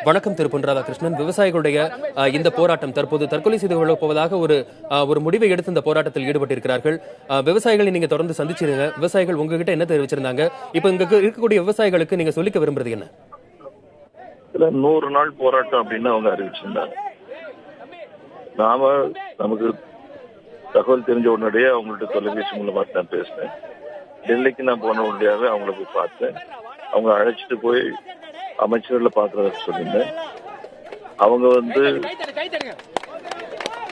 வணக்கம் திரு பொன் ராதாகிருஷ்ணன். விவசாயிகளுடைய இந்த போராட்டம் தற்போது தற்கொலை செய்து கொள்ளப் போவதாக ஒரு முடிவை எடுத்து இந்த போராட்டத்தில் ஈடுபட்டிருக்கிறார்கள். விவசாயிகளை நீங்க தொடர்ந்து சந்திச்சிருங்க. விவசாயிகள் உங்ககிட்ட என்ன தெரிவிச்சிருந்தாங்க? இப்ப இங்க இருக்கக்கூடிய விவசாயிகளுக்கு நீங்க சொல்லிக்க விரும்புறது என்ன? 100 நாள் போராட்டம் அப்படின்னு அவங்க அறிவிச்சிருந்தாங்க. நமக்கு தகவல் தெரிஞ்ச உடனடியே அவங்கள்ட்ட தொலைபேசி மூலமா தான் பேசினேன். டெல்லிக்கு நான் போன உடனடியாவே அவங்கள போய் பார்த்தேன். அவங்க அழைச்சிட்டு போய் அமைச்சர்களை பார்க்கறதுக்கு சொல்லியிருந்தேன். அவங்க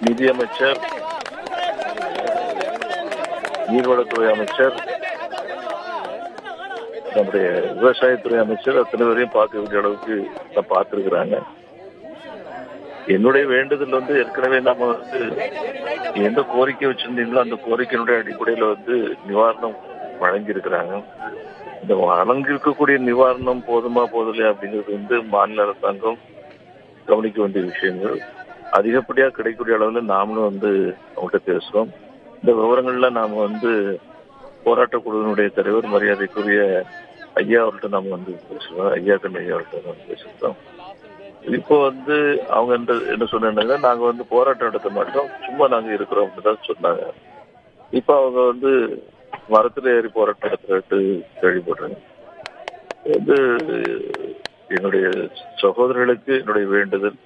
நிதியமைச்சர், நீர்வளத்துறை அமைச்சர், நம்முடைய விவசாயத்துறை அமைச்சர் அத்தனை பேரையும் பார்க்க வேண்டிய அளவுக்கு நான் பார்த்திருக்கிறாங்க. என்னுடைய வேண்டுதல் ஏற்கனவே நம்ம எந்த கோரிக்கை வச்சிருந்தீங்களோ அந்த கோரிக்கையினுடைய அடிப்படையில நிவாரணம் வழங்கி இருக்கிறாங்க. இந்த வழங்கிருக்கக்கூடிய நிவாரணம் போதுமா போதில்லை அப்படிங்கிறது மாநில அரசாங்கம் கவனிக்க வேண்டிய விஷயங்கள். அதிகப்படியா கிடைக்கக்கூடிய அளவுல நாமளும் அவங்கள்ட்ட பேசுறோம். இந்த விவரங்கள்ல நாம போராட்ட குழுவினுடைய தலைவர் மரியாதைக்குரிய ஐயா அவர்கிட்ட நாம பேசுறோம். ஐயா கண்ண ஐயா அவர்கிட்ட பேசிருக்கோம். இப்போ அவங்க என்ன சொன்னாங்க, நாங்க போராட்டம் நடத்த மாட்டோம், சும்மா நாங்க இருக்கிறோம் அப்படிதான் சொன்னாங்க. இப்ப அவங்க மரத்துல ஏறி போராட்டம் நடத்துறது கேள்விப்படுறேன். என்னுடைய சகோதரர்களுக்கு என்னுடைய வேண்டுதல்,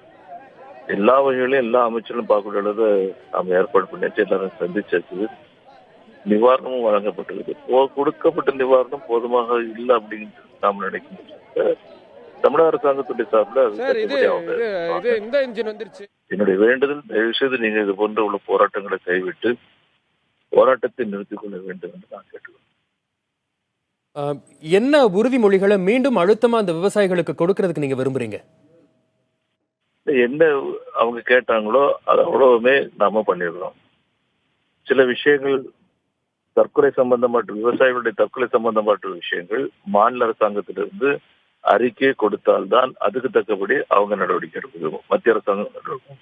எல்லா வகைகளையும் எல்லா அமைச்சர்களும் பார்க்கக்கூடிய அளவு நாம ஏற்பாடு பண்ணியாச்சு. எல்லாரும் சந்திச்சாச்சு. நிவாரணமும் வழங்கப்பட்டிருக்கு. கொடுக்கப்பட்ட நிவாரணம் போதுமாக இல்லை அப்படின்னு நாம் நினைக்கிறோம். தமிழக அரசாங்கத்துடைய சார்பில் என்னுடைய வேண்டுதல், தயவு செய்து நீங்க இது போன்ற உள்ள போராட்டங்களை கைவிட்டு போராட்டத்தை நிறுத்திக் கொள்ள வேண்டும் என்று நான் கேட்டுக்கிறேன். என்ன உறுதிமொழிகளை மீண்டும் அழுத்தமா அந்த விவசாயிகளுக்கு கொடுக்கறதுக்கு நீங்க விரும்புறீங்க? என்ன அவங்க கேட்டாங்களோ அது அவ்வளவுமே நாம பண்ணிடுறோம். சில விஷயங்கள் தற்கொலை சம்பந்தப்பட்ட, விவசாயிகளுடைய தற்கொலை சம்பந்தப்பட்ட விஷயங்கள் மாநில அரசாங்கத்திலிருந்து அறிக்கை கொடுத்தால்தான் அதுக்கு தக்கபடி அவங்க நடவடிக்கை எடுக்கணும். மத்திய அரசாங்கம் நடவடிக்கை,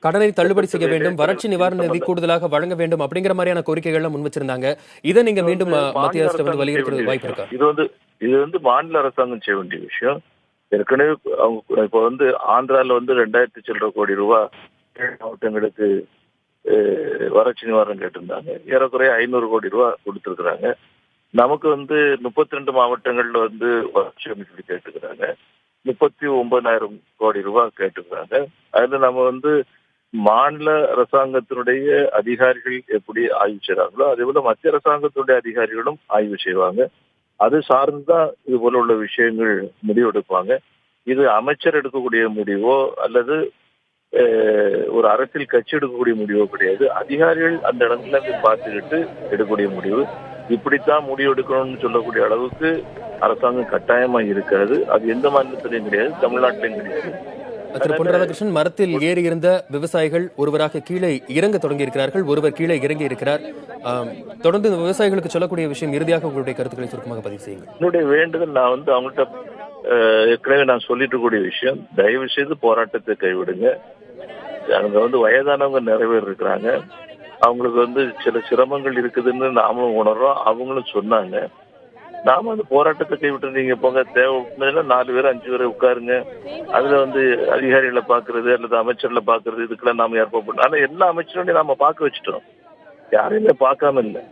கடனை தள்ளுபடி செய்ய வேண்டும், வறட்சி நிவாரண நிதி கூடுதலாக வழங்க வேண்டும் அப்படிங்கிற மாதிரியான கோரிக்கைகள் முன் வச்சிருந்தாங்க. இதை நீங்க மீண்டும் மத்திய அரசு வலியுறுத்த வாய்ப்பு இருக்கா? இது மாநில அரசாங்கம் செய்ய வேண்டிய விஷயம். ஏற்கனவே அவங்க இப்ப ஆந்திரால 2000 சில்லற கோடி ரூபாய் மாவட்டங்களுக்கு வறட்சி நிவாரணம் கேட்டிருந்தாங்க. ஏறக்குறைய 500 கோடி ரூபாய் கொடுத்திருக்கிறாங்க. நமக்கு 32 மாவட்டங்கள்ல வறட்சி அமைப்பு கேட்டுக்கிறாங்க. 39,000 கோடி ரூபாய் கேட்டுக்கிறாங்க. அதுல நம்ம மாநில அரசாங்கத்தினுடைய அதிகாரிகள் எப்படி ஆய்வு செய்யறாங்களோ அதே போல மத்திய அரசாங்கத்தினுடைய அதிகாரிகளும் ஆய்வு செய்வாங்க. அது சார்ந்துதான் இது போல உள்ள விஷயங்கள் முடிவெடுப்பாங்க. இது அமைச்சர் எடுக்கக்கூடிய முடிவோ அல்லது ஒரு அரசியல் கட்சி எடுக்கக்கூடிய முடிவோ கிடையாது. அதிகாரிகள் அந்த இடத்துல பார்த்துக்கிட்டு எடுக்கக்கூடிய முடிவு. இப்படித்தான் முடிவு எடுக்கணும்னு சொல்லக்கூடிய அளவுக்கு அரசாங்கம் கட்டாயமா இருக்காது. அது எந்த மாநிலத்திலையும் கிடையாது, தமிழ்நாட்டிலையும் கிடையாது. திரு பொன் ராதாகிருஷ்ணன், மரத்தில் ஏறி இருந்த விவசாயிகள் ஒருவராக கீழே இறங்க தொடங்கி இருக்கிறார்கள், ஒருவர் கீழே இறங்கி இருக்கிறார். தொடர்ந்து விவசாயிகளுக்கு சொல்லக்கூடிய விஷயம், இறுதியாக உங்களுடைய கருத்துக்களை சுருக்கமாக பதிவு செய்யுங்கள். என்னுடைய வேண்டுதல், நான் அவங்கள்ட்ட ஏற்கனவே நான் சொல்லிட்டு கூடிய விஷயம், தயவு செய்து போராட்டத்தை கைவிடுங்க. அங்க வயதானவங்க நிறைய பேர் இருக்கிறாங்க. அவங்களுக்கு சில சிரமங்கள் இருக்குதுன்னு நாமளும் உணர்றோம், அவங்களும் சொன்னாங்க. நாம போராட்டத்தை கைவிட்டு நீங்க போங்க, தேவை 4 பேர் 5 பேரை உட்காருங்க, அதுல அதிகாரிகளை பாக்குறது அல்லது அமைச்சர்களை பாக்குறது இதுக்கெல்லாம் நாம ஏற்பாடு பண்ணோம். ஆனா எல்லா அமைச்சரையும் நாம பார்க்க வச்சுட்டோம், யாரையுமே பார்க்காம இல்லை.